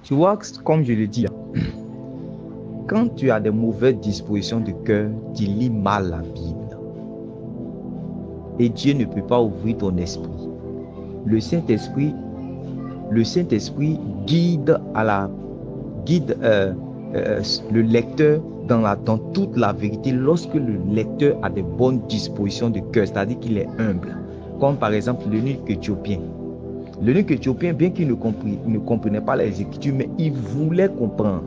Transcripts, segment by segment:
Tu vois, comme je le dis, quand tu as des mauvaises dispositions de cœur, tu lis mal la Bible. Et Dieu ne peut pas ouvrir ton esprit. Le Saint-Esprit guide le lecteur dans toute la vérité lorsque le lecteur a des bonnes dispositions de cœur, c'est-à-dire qu'il est humble. Comme par exemple l'eunuque éthiopien. L'eunuque éthiopien, bien qu'il ne comprenait pas les Écritures, mais il voulait comprendre.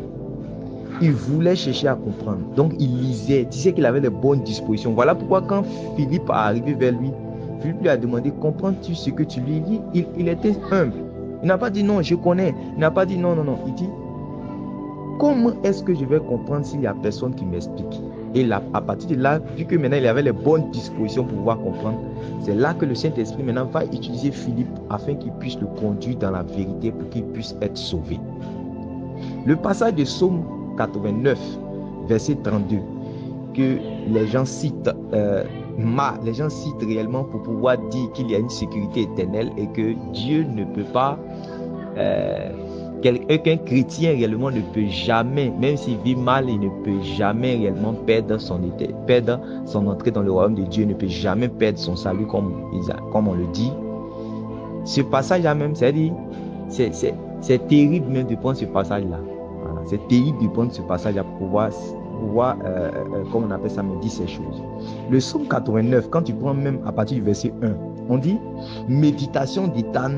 Il voulait chercher à comprendre. Donc il lisait, disait qu'il avait de bonnes dispositions. Voilà pourquoi quand Philippe est arrivé vers lui, Philippe lui a demandé, comprends-tu ce que tu lui lis? Il était humble. Il n'a pas dit non, je connais. Il n'a pas dit non. Il dit, comment est-ce que je vais comprendre s'il n'y a personne qui m'explique? Et là, à partir de là, vu que maintenant il avait les bonnes dispositions pour pouvoir comprendre, c'est là que le Saint-Esprit maintenant va utiliser Philippe afin qu'il puisse le conduire dans la vérité pour qu'il puisse être sauvé. Le passage de Psaume 89, verset 32, que les gens citent réellement pour pouvoir dire qu'il y a une sécurité éternelle et que Dieu ne peut pas, qu'un chrétien réellement ne peut jamais, même s'il vit mal, il ne peut jamais réellement perdre son entrée dans le royaume de Dieu, ne peut jamais perdre son salut comme on le dit. Ce passage-là même, c'est terrible même de prendre ce passage-là. Voilà, c'est terrible de prendre ce passage-là pour pouvoir comme on appelle ça, me dit ces choses. Le psaume 89, quand tu prends même à partir du verset 1, on dit méditation d'Étan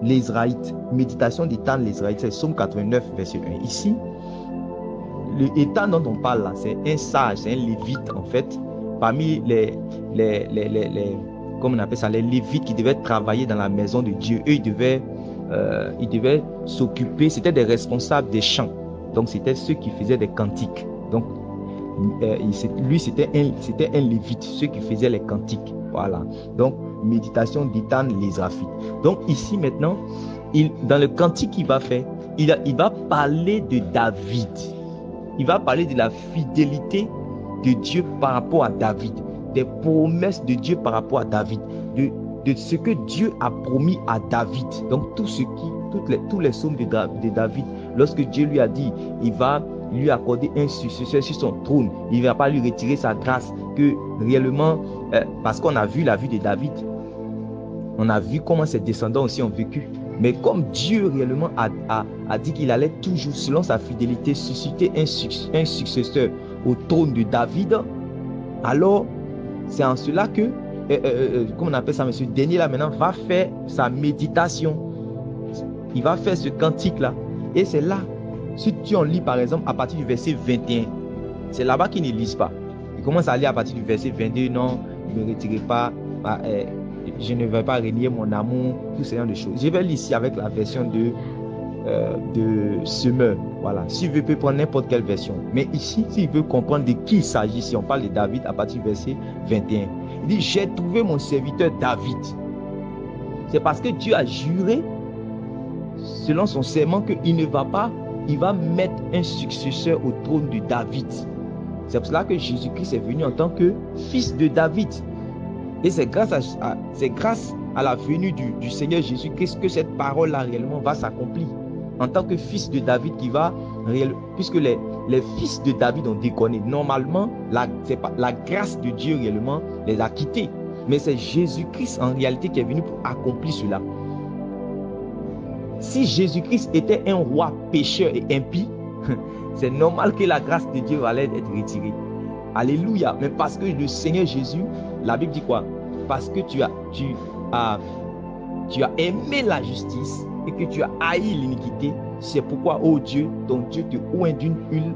l'Israélite. Méditation d'Étan l'Israélite, c'est psaume 89, verset 1. Ici, le Étan dont on parle là, c'est un sage, c'est un lévite en fait, parmi les comme on appelle ça, les lévites qui devaient travailler dans la maison de Dieu. Eux, ils devaient s'occuper, c'était des responsables des chants. Donc, c'était ceux qui faisaient des cantiques. Donc, lui, c'était un lévite, ceux qui faisaient les cantiques. Voilà. Donc, méditation d'Étan l'Israélite. Donc, ici, maintenant, dans le cantique qu'il va faire, il va parler de David. Il va parler de la fidélité de Dieu par rapport à David, des promesses de Dieu par rapport à David, de ce que Dieu a promis à David. Donc, tous les psaumes de David, lorsque Dieu lui a dit, il va lui accorder un successeur sur son trône, il ne va pas lui retirer sa grâce, que réellement, parce qu'on a vu la vie de David, on a vu comment ses descendants aussi ont vécu. Mais comme Dieu réellement a dit qu'il allait toujours, selon sa fidélité, susciter un successeur au trône de David, alors c'est en cela que, comment on appelle ça, monsieur Denis là maintenant va faire sa méditation. Il va faire ce cantique-là. Et c'est là, si tu en lis par exemple à partir du verset 21, c'est là-bas qu'ils ne lisent pas. Ils commencent à lire à partir du verset 22, non, ne me retirez pas, je ne vais pas renier mon amour, tout ce genre de choses. Je vais lire ici avec la version de Semeur. Voilà. Si vous pouvez prendre n'importe quelle version. Mais ici, s'il veut comprendre de qui il s'agit, si on parle de David à partir du verset 21, il dit, j'ai trouvé mon serviteur David. C'est parce que Dieu a juré selon son serment qu'il va mettre un successeur au trône de David. C'est pour cela que Jésus-Christ est venu en tant que fils de David. Et c'est grâce à la venue du Seigneur Jésus-Christ que cette parole-là réellement va s'accomplir. En tant que fils de David puisque les fils de David ont déconné. Normalement, la grâce de Dieu réellement les a quittés. Mais c'est Jésus-Christ en réalité qui est venu pour accomplir cela. Si Jésus-Christ était un roi pécheur et impie, c'est normal que la grâce de Dieu allait être retirée. Alléluia. Mais parce que le Seigneur Jésus, la Bible dit quoi? Parce que tu as aimé la justice et que tu as haï l'iniquité, c'est pourquoi, oh Dieu, ton Dieu te oint d'une huile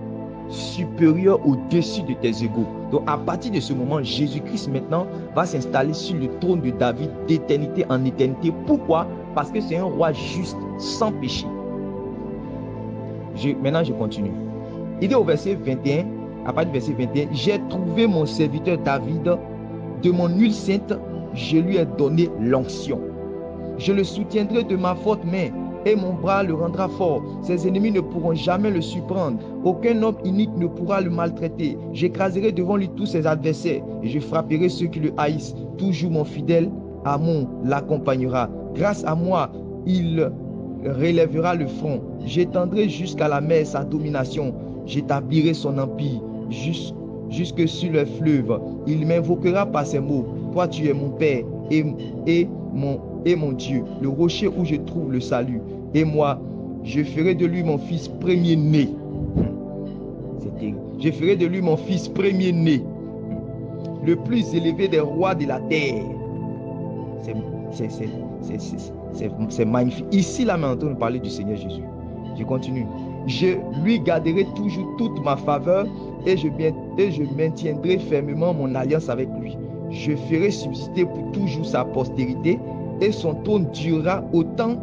supérieure au-dessus de tes égaux. Donc à partir de ce moment, Jésus-Christ maintenant va s'installer sur le trône de David d'éternité en éternité. Pourquoi? Parce que c'est un roi juste, sans péché. Maintenant je continue. Il dit au verset 21, à partir du verset 21, j'ai trouvé mon serviteur David, de mon huile sainte, je lui ai donné l'onction. Je le soutiendrai de ma forte main et mon bras le rendra fort. Ses ennemis ne pourront jamais le surprendre. Aucun homme inique ne pourra le maltraiter. J'écraserai devant lui tous ses adversaires et je frapperai ceux qui le haïssent. Toujours mon fidèle amour l'accompagnera. Grâce à moi, il relèvera le front. J'étendrai jusqu'à la mer sa domination. J'établirai son empire jusque sur le fleuve. Il m'invoquera par ces mots. Toi, tu es mon Père et mon Dieu, le rocher où je trouve le salut. Et moi, je ferai de lui mon fils premier-né. C'est terrible. Je ferai de lui mon fils premier-né, le plus élevé des rois de la terre. C'est magnifique. Ici, là, maintenant, nous parler du Seigneur Jésus. Je continue. Je lui garderai toujours toute ma faveur et je maintiendrai fermement mon alliance avec lui. Je ferai subsister pour toujours sa postérité et son trône durera autant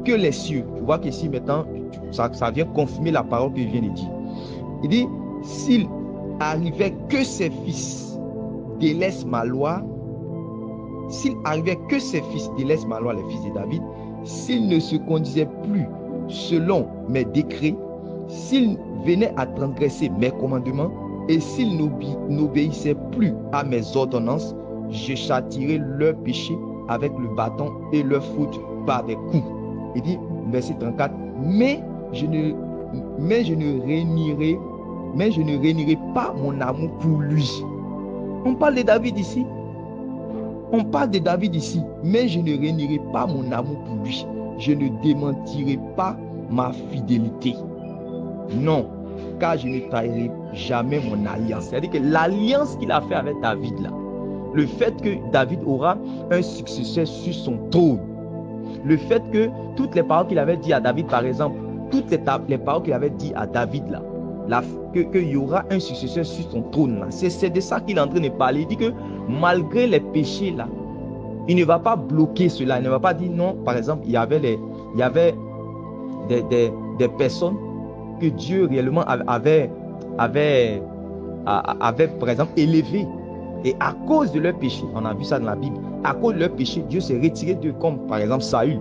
que les cieux. Tu vois qu'ici, maintenant, ça vient confirmer la parole que je viens de dire. Il dit, s'il arrivait que ses fils délaissent ma loi, s'il arrivait que ses fils délaissent ma loi, les fils de David, s'ils ne se conduisaient plus selon mes décrets, s'ils venaient à transgresser mes commandements et s'ils n'obéissaient plus à mes ordonnances, je châtierai leur péché avec le bâton et leur faute par des coups. Il dit, verset 34, mais je ne réunirai pas mon amour pour lui. On parle de David ici. On parle de David ici, mais je ne réunirai pas mon amour pour lui. Je ne démentirai pas ma fidélité. Non, car je ne trahirai jamais mon alliance. C'est-à-dire que l'alliance qu'il a fait avec David là, le fait que David aura un successeur sur son trône, le fait que toutes les paroles qu'il avait dit à David, par exemple, toutes les paroles qu'il avait dit à David là, qu'il y aura un successeur sur son trône là, c'est de ça qu'il est en train de parler. Il dit que malgré les péchés là, il ne va pas bloquer cela. Il ne va pas dire non. Par exemple, il y avait des personnes que Dieu réellement avait par exemple élevées. Et à cause de leur péché, on a vu ça dans la Bible, à cause de leur péché, Dieu s'est retiré d'eux, comme par exemple Saül.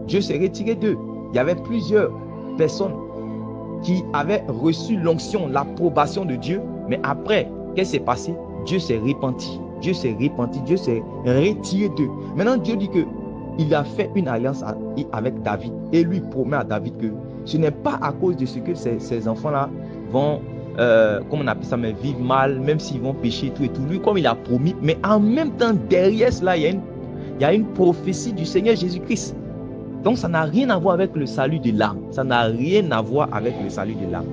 Dieu s'est retiré d'eux. Il y avait plusieurs personnes qui avaient reçu l'onction, l'approbation de Dieu, mais après, qu'est-ce qui s'est passé? Dieu s'est repenti. Dieu s'est repenti, Dieu s'est retiré d'eux. Maintenant, Dieu dit qu'il a fait une alliance avec David et lui promet à David que ce n'est pas à cause de ce que ces enfants-là vont, comme on appelle ça, mais vivre mal, même s'ils vont pécher et tout. Lui, comme il a promis, mais en même temps, derrière cela, il y a une prophétie du Seigneur Jésus-Christ. Donc, ça n'a rien à voir avec le salut de l'âme. Ça n'a rien à voir avec le salut de l'âme.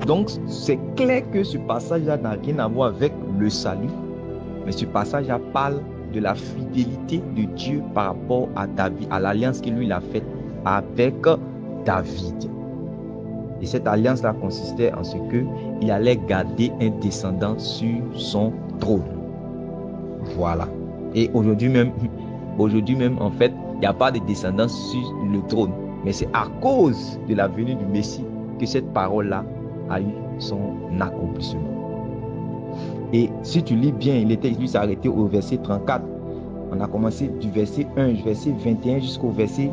Donc, c'est clair que ce passage-là n'a rien à voir avec le salut. Mais ce passage-là parle de la fidélité de Dieu par rapport à David, à l'alliance qu'il lui a faite avec David. Et cette alliance-là consistait en ce qu'il allait garder un descendant sur son trône. Voilà. Et aujourd'hui même, en fait, il n'y a pas de descendant sur le trône. Mais c'est à cause de la venue du Messie que cette parole-là a eu son accomplissement. Et si tu lis bien, il s'est arrêté au verset 34. On a commencé du verset 1, verset 21 jusqu'au verset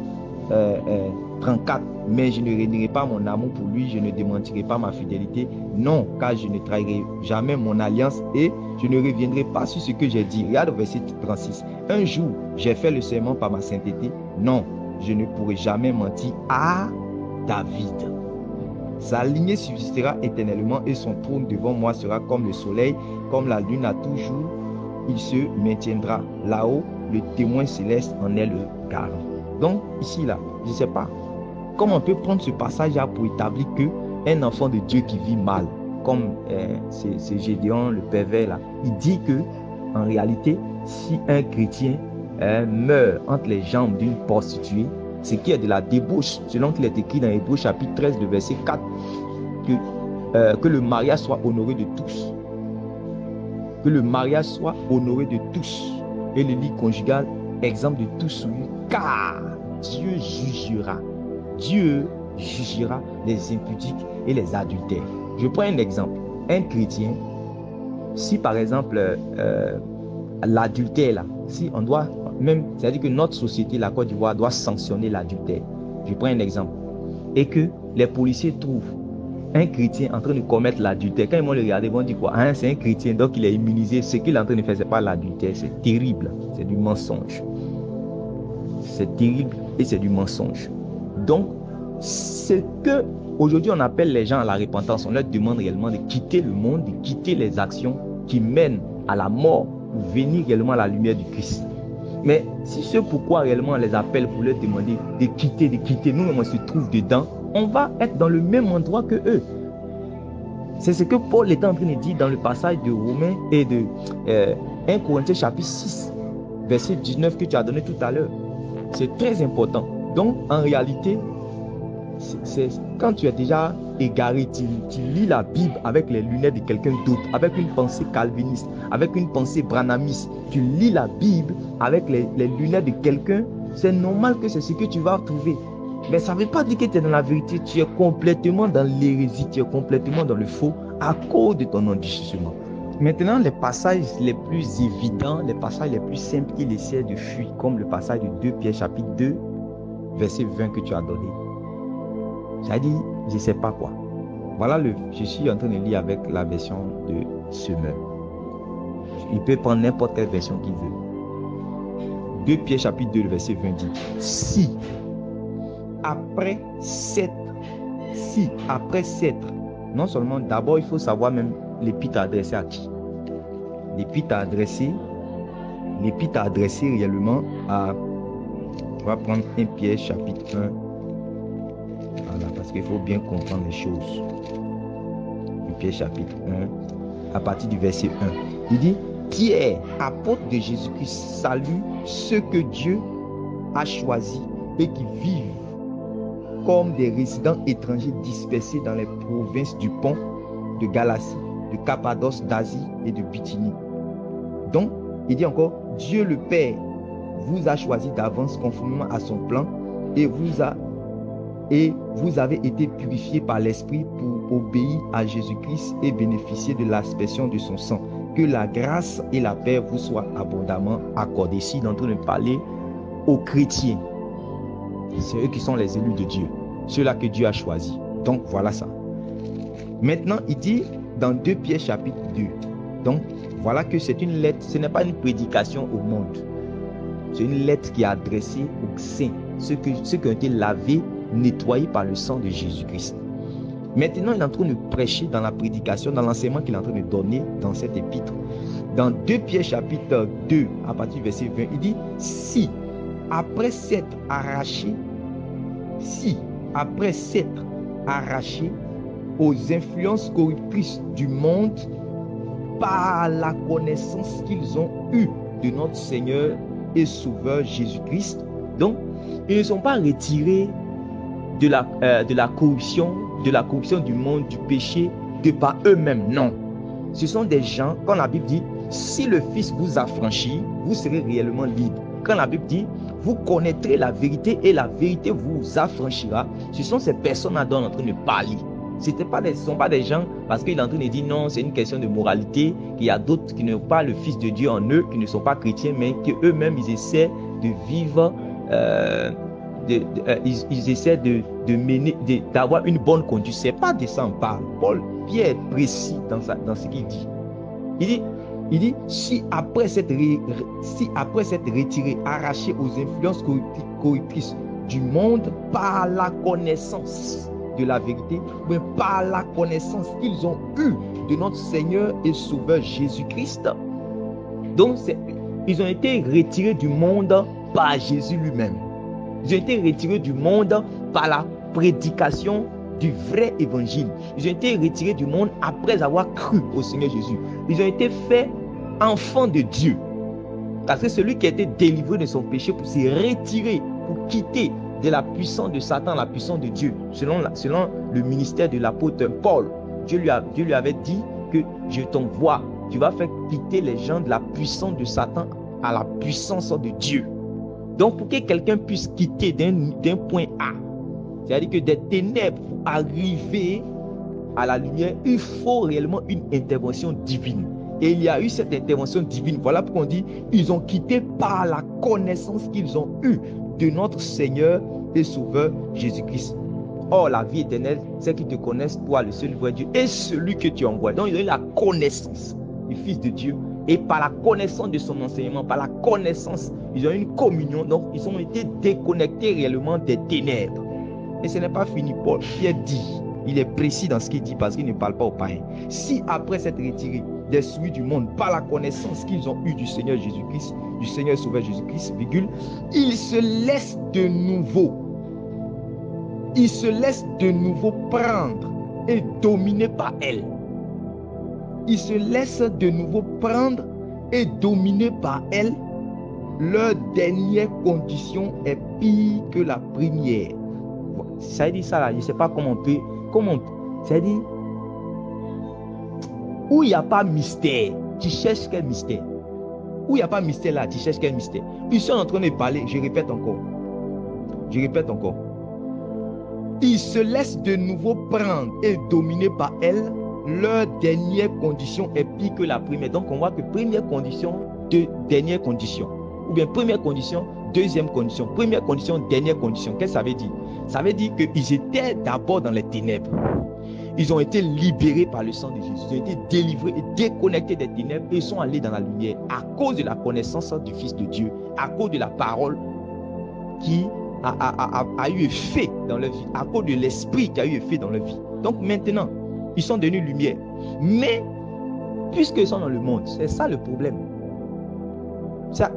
34. Mais je ne réunirai pas mon amour pour lui, je ne démentirai pas ma fidélité. Non, car je ne trahirai jamais mon alliance et je ne reviendrai pas sur ce que j'ai dit. Regarde au verset 36. Un jour, j'ai fait le serment par ma sainteté. Non, je ne pourrai jamais mentir à David. Sa lignée subsistera éternellement et son trône devant moi sera comme le soleil, comme la lune à toujours. Il se maintiendra là-haut, le témoin céleste en est le garant. Donc, ici, là, je ne sais pas comment on peut prendre ce passage-là pour établir qu'un enfant de Dieu qui vit mal, comme c'est Gédéon, le pervers, là, il dit que en réalité, si un chrétien meurt entre les jambes d'une prostituée, ce qui est de la débauche, selon qu'il est écrit dans Hébreux chapitre 13, le verset 4, que le mariage soit honoré de tous. Que le mariage soit honoré de tous. Et le lit conjugal, exemple de tout souillure, car Dieu jugera. Dieu jugera les impudiques et les adultères. Je prends un exemple. Un chrétien, si par exemple l'adultère là, si on doit même, c'est-à-dire que notre société, la Côte d'Ivoire, doit sanctionner l'adultère. Je prends un exemple. Et que les policiers trouvent un chrétien en train de commettre l'adultère. Quand ils vont le regarder, ils vont dire quoi? C'est un chrétien, donc il est immunisé. Ce qu'il est en train de faire, ce n'est pas l'adultère. C'est terrible. C'est du mensonge. C'est terrible et c'est du mensonge. Donc, ce que aujourd'hui on appelle les gens à la repentance, on leur demande réellement de quitter le monde, de quitter les actions qui mènent à la mort pour venir réellement à la lumière du Christ. Mais si c'est pourquoi réellement on les appelle pour leur demander de quitter, nous-mêmes on se trouve dedans, on va être dans le même endroit que eux. C'est ce que Paul est en train de dire dans le passage de Romains et de 1 Corinthiens chapitre 6, verset 19 que tu as donné tout à l'heure. C'est très important. Donc, en réalité, c'est quand tu es déjà égaré, tu lis la Bible avec les lunettes de quelqu'un d'autre, avec une pensée calviniste, avec une pensée branhamiste. Tu lis la Bible avec les lunettes de quelqu'un, c'est normal que c'est ce que tu vas trouver. Mais ça ne veut pas dire que tu es dans la vérité, tu es complètement dans l'hérésie, tu es complètement dans le faux à cause de ton endurcissement. Maintenant, les passages les plus évidents, les passages les plus simples qu'il essaie de fuir, comme le passage de 2 Pierre chapitre 2, verset 20 que tu as donné. Ça dit, je ne sais pas quoi. Voilà, je suis en train de lire avec la version de Semeur. Il peut prendre n'importe quelle version qu'il veut. 2 Pierre chapitre 2, verset 20 dit, si après s'être, non seulement d'abord il faut savoir même l'épître adressée à qui. L'épître adressée réellement à, on va prendre 1 Pierre chapitre 1, voilà, parce qu'il faut bien comprendre les choses. 1 Pierre chapitre 1, à partir du verset 1, il dit, Pierre, apôtre de Jésus-Christ, salue ceux que Dieu a choisis et qui vivent comme des résidents étrangers dispersés dans les provinces du Pont, de Galatie, de Cappadoce, d'Asie et de Bithynie. Donc, il dit encore, Dieu le Père vous a choisi d'avance conformément à son plan et vous avez été purifiés par l'Esprit pour obéir à Jésus-Christ et bénéficier de l'aspersion de son sang. Que la grâce et la paix vous soient abondamment accordées. Ici, il est en train de parler aux chrétiens. C'est eux qui sont les élus de Dieu, ceux-là que Dieu a choisis. Donc voilà ça. Maintenant, il dit dans 2 Pierre chapitre 2, donc voilà que c'est une lettre, ce n'est pas une prédication au monde. C'est une lettre qui est adressée aux saints, ceux qui ont été lavés, nettoyés par le sang de Jésus-Christ. Maintenant, il est en train de prêcher dans la prédication, dans l'enseignement qu'il est en train de donner dans cette épître. Dans 2 Pierre chapitre 2, à partir du verset 20, il dit, si après s'être arraché aux influences corruptrices du monde par la connaissance qu'ils ont eue de notre Seigneur et Sauveur Jésus-Christ. Donc, ils ne sont pas retirés de la corruption du monde, du péché, de par eux-mêmes. Non. Ce sont des gens, quand la Bible dit, si le Fils vous affranchit, vous serez réellement libre. Quand la Bible dit, vous connaîtrez la vérité et la vérité vous affranchira, ce sont ces personnes-là dont on est en train de parler. Ce ne sont pas des gens, parce qu'il est en train de dire non, c'est une question de moralité, qu'il y a d'autres qui n'ont pas le Fils de Dieu en eux, qui ne sont pas chrétiens, mais qu'eux-mêmes, ils essaient de vivre, ils essaient de mener, d'avoir une bonne conduite. Ce n'est pas de ça on parle. Pierre est précis dans ce qu'il dit. Il dit, si après s'être retiré, arraché aux influences corruptrices du monde par la connaissance de la vérité, mais par la connaissance qu'ils ont eue de notre Seigneur et Sauveur Jésus-Christ. Donc, ils ont été retirés du monde par Jésus lui-même. Ils ont été retirés du monde par la prédication du vrai évangile. Ils ont été retirés du monde après avoir cru au Seigneur Jésus. Ils ont été faits enfants de Dieu. Parce que celui qui a été délivré de son péché pour se retirer, pour quitter de la puissance de Satan, la puissance de Dieu, selon le ministère de l'apôtre Paul, Dieu lui avait dit que je t'envoie, tu vas faire quitter les gens de la puissance de Satan à la puissance de Dieu. Donc pour que quelqu'un puisse quitter d'un point A, c'est-à-dire que des ténèbres pour arriver à la lumière, il faut réellement une intervention divine. Et il y a eu cette intervention divine. Voilà pourquoi on dit, ils ont quitté par la connaissance qu'ils ont eue de notre Seigneur et Sauveur Jésus-Christ. Or, la vie éternelle, c'est qu'ils te connaissent, toi, le seul vrai Dieu, et celui que tu envoies. Donc, ils ont eu la connaissance du Fils de Dieu. Et par la connaissance de son enseignement, par la connaissance, ils ont eu une communion. Donc, ils ont été déconnectés réellement des ténèbres. Et ce n'est pas fini. Pierre dit, il est précis dans ce qu'il dit parce qu'il ne parle pas aux païens. Si après s'être retiré des souilles du monde par la connaissance qu'ils ont eue du Seigneur Jésus-Christ, du Seigneur Sauveur Jésus-Christ, virgule, ils se laissent de nouveau. Ils se laissent de nouveau prendre et dominer par elle. Ils se laissent de nouveau prendre et dominer par elle. Leur dernière condition est pire que la première. Ça dit ça là, je ne sais pas comment on peut. Ça dit, où il n'y a pas mystère, tu cherches quel mystère? Où il n'y a pas mystère là, tu cherches quel mystère? Ils sont en train de parler, je répète encore. Ils se laissent de nouveau prendre et dominer par elle. Leur dernière condition est pire que la première. Donc on voit que première condition, dernière condition. Ou bien première condition, deuxième condition. Première condition, dernière condition. Qu'est-ce que ça veut dire? Ça veut dire qu'ils étaient d'abord dans les ténèbres. Ils ont été libérés par le sang de Jésus. Ils ont été délivrés et déconnectés des ténèbres et ils sont allés dans la lumière à cause de la connaissance du Fils de Dieu, à cause de la parole qui a eu effet dans leur vie, à cause de l'esprit qui a eu effet dans leur vie. Donc maintenant, ils sont devenus lumière. Mais, puisqu'ils sont dans le monde, c'est ça le problème.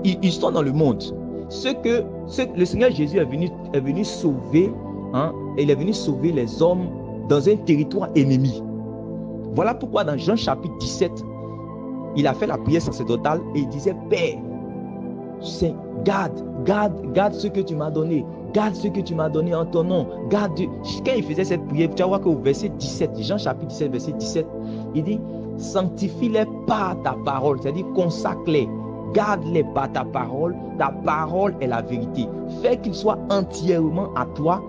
Ils sont dans le monde. Le Seigneur Jésus est venu sauver, il est venu sauver les hommes dans un territoire ennemi. Voilà pourquoi dans Jean chapitre 17, il a fait la prière sacerdotale et il disait, Père, garde ce que tu m'as donné. Garde ce que tu m'as donné en ton nom. Garde. Quand il faisait cette prière, tu vas voir qu'au verset 17, Jean chapitre 17, verset 17, il dit, sanctifie-les par ta parole, c'est-à-dire consacre-les. Garde-les par ta parole est la vérité. Fais qu'ils soient entièrement à toi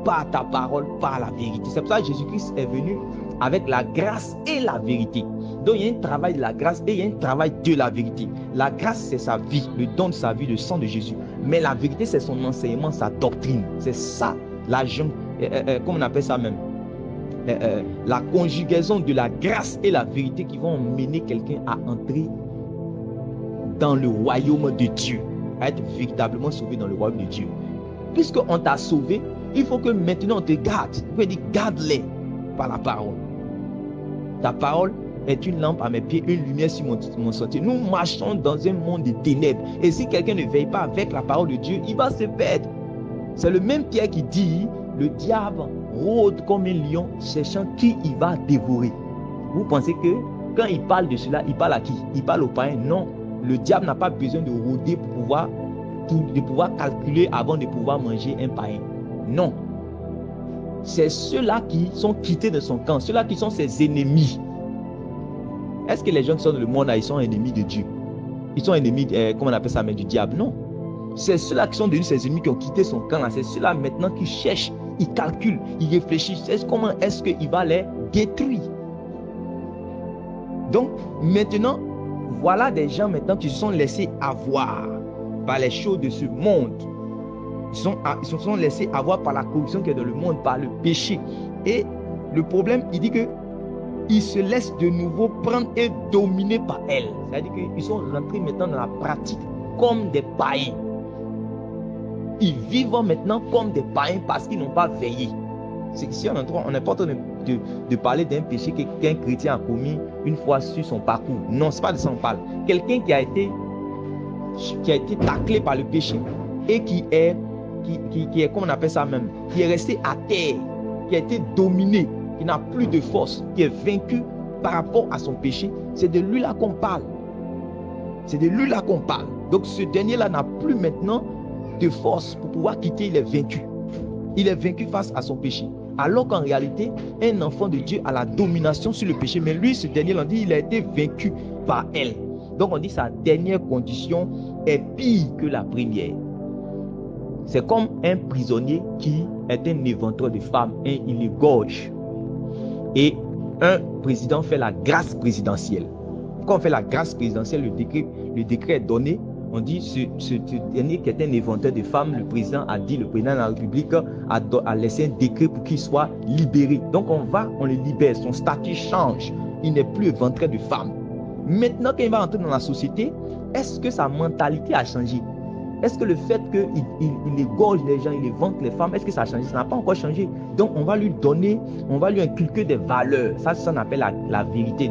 par ta parole, par la vérité. C'est pour ça que Jésus-Christ est venu avec la grâce et la vérité. Donc il y a un travail de la grâce et il y a un travail de la vérité. La grâce, c'est sa vie, le don de sa vie, le sang de Jésus. Mais la vérité, c'est son enseignement, sa doctrine. C'est ça, comment on appelle ça même, la conjugaison de la grâce et la vérité qui vont mener quelqu'un à entrer dans le royaume de Dieu, à être véritablement sauvé dans le royaume de Dieu. Puisqu'on t'a sauvé, il faut que maintenant on te garde. Il faut dire, garde-les par la parole. Ta parole est une lampe à mes pieds, une lumière sur mon sentier. Nous marchons dans un monde de ténèbres. Et si quelqu'un ne veille pas avec la parole de Dieu, il va se perdre. C'est le même Pierre qui dit, le diable rôde comme un lion, cherchant qui il va dévorer. Vous pensez que quand il parle de cela, il parle à qui? Il parle aux païens? Non. Le diable n'a pas besoin de rôder de pouvoir calculer avant de pouvoir manger un païen. Non. C'est ceux-là qui sont quittés de son camp, ceux-là qui sont ses ennemis. Est-ce que les gens qui sont dans le monde là, ils sont ennemis de Dieu? Ils sont ennemis, comment on appelle ça, mais du diable? Non. C'est ceux-là qui sont devenus ses ennemis, qui ont quitté son camp là. C'est ceux-là maintenant qui cherchent, ils calculent, ils réfléchissent. Comment est-ce qu'il va les détruire? Donc, maintenant, voilà des gens maintenant qui se sont laissés avoir par les choses de ce monde. Ils se sont laissés avoir par la corruption qui est dans le monde, par le péché. Et le problème, il dit que ils se laissent de nouveau prendre et dominer par elle. C'est-à-dire qu'ils sont rentrés maintenant dans la pratique comme des païens. Ils vivent maintenant comme des païens parce qu'ils n'ont pas veillé. C'est ici on n'est pas en train de parler d'un péché qu'un chrétien a commis une fois sur son parcours. Non, c'est pas de ça qu'on parle. Quelqu'un qui a été taclé par le péché et qui est, comment on appelle ça même, qui est resté à terre, qui a été dominé, qui n'a plus de force, qui est vaincu par rapport à son péché, c'est de lui là qu'on parle. C'est de lui là qu'on parle. Donc ce dernier-là n'a plus maintenant de force pour pouvoir quitter, il est vaincu. Il est vaincu face à son péché. Alors qu'en réalité, un enfant de Dieu a la domination sur le péché. Mais lui, ce dernier, on dit, il a été vaincu par elle. Donc on dit sa dernière condition est pire que la première. C'est comme un prisonnier qui est un éventreur de femmes et il égorge. Et un président fait la grâce présidentielle. Quand on fait la grâce présidentielle, le décret est donné. On dit ce dernier qui est un éventreur de femmes, le président de la République a laissé un décret pour qu'il soit libéré. Donc on le libère, son statut change. Il n'est plus éventreur de femmes. Maintenant, quand il va entrer dans la société, est-ce que sa mentalité a changé? Est-ce que le fait qu'il égorge les gens, il évente les femmes, est-ce que ça a changé? Ça n'a pas encore changé. Donc, on va lui donner, on va lui inculquer des valeurs. Ça qu'on appelle la vérité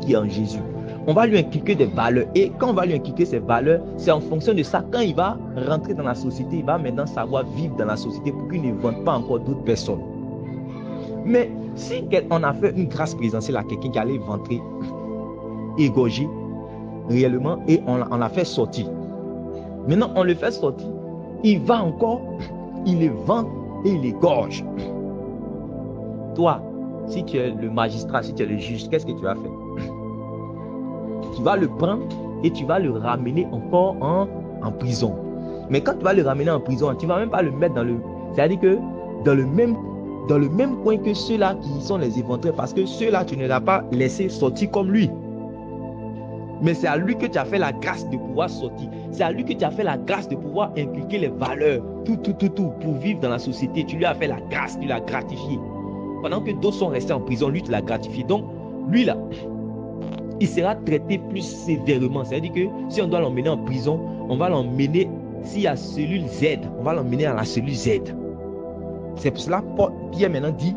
qui est en Jésus. On va lui inculquer des valeurs. Et quand on va lui inculquer ces valeurs, c'est en fonction de ça. Quand il va rentrer dans la société, il va maintenant savoir vivre dans la société pour qu'il ne vende pas encore d'autres personnes. Mais si on a fait une grâce présidentielle à quelqu'un qui allait ventrer, égorger réellement, et on l'a fait sortir. Maintenant, on le fait sortir. Il va encore, il les vend et il égorge. Toi, si tu es le magistrat, si tu es le juge, qu'est-ce que tu vas faire? Tu vas le prendre et tu vas le ramener encore en prison. Mais quand tu vas le ramener en prison, tu ne vas même pas le mettre dans le... C'est-à-dire que dans le même coin que ceux-là qui sont les éventrés, parce que ceux-là, tu ne l'as pas laissé sortir comme lui. Mais c'est à lui que tu as fait la grâce de pouvoir sortir. C'est à lui que tu as fait la grâce de pouvoir inculquer les valeurs. Tout, pour vivre dans la société. Tu lui as fait la grâce, tu l'as gratifié. Pendant que d'autres sont restés en prison, lui, tu l'as gratifié. Donc, lui là, il sera traité plus sévèrement. C'est-à-dire que si on doit l'emmener en prison, on va l'emmener, s'il y a cellule Z, on va l'emmener à la cellule Z. C'est pour cela que Pierre maintenant dit,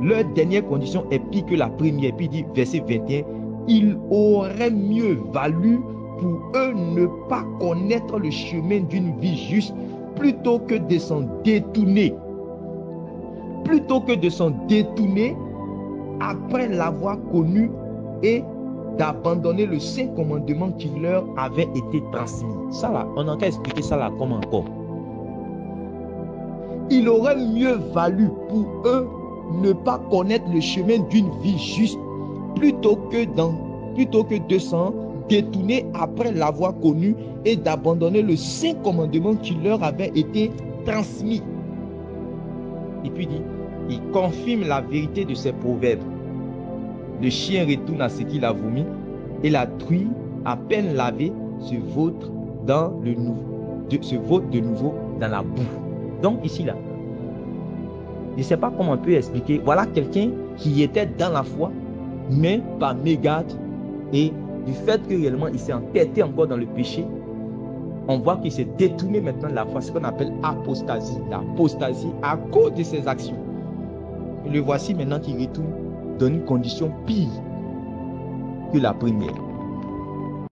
leur dernière condition est pire que la première. Puis il dit, verset 21, il aurait mieux valu pour eux ne pas connaître le chemin d'une vie juste plutôt que de s'en détourner. Plutôt que de s'en détourner après l'avoir connu et d'abandonner le saint commandement qui leur avait été transmis. Ça là, on a qu'à expliquer ça là comme encore. Il aurait mieux valu pour eux ne pas connaître le chemin d'une vie juste plutôt que de s'en détourner après l'avoir connu et d'abandonner le saint commandement qui leur avait été transmis. Et puis il confirme la vérité de ces proverbes. Le chien retourne à ce qu'il a vomi et la truie, à peine lavée, se vautre de nouveau dans la boue. Donc ici là, je ne sais pas comment on peut expliquer. Voilà quelqu'un qui était dans la foi, mais par mégarde, et du fait que réellement il s'est entêté encore dans le péché, on voit qu'il s'est détourné maintenant de la foi, ce qu'on appelle apostasie. L'apostasie à cause de ses actions. Et le voici maintenant qui retourne dans une condition pire que la première.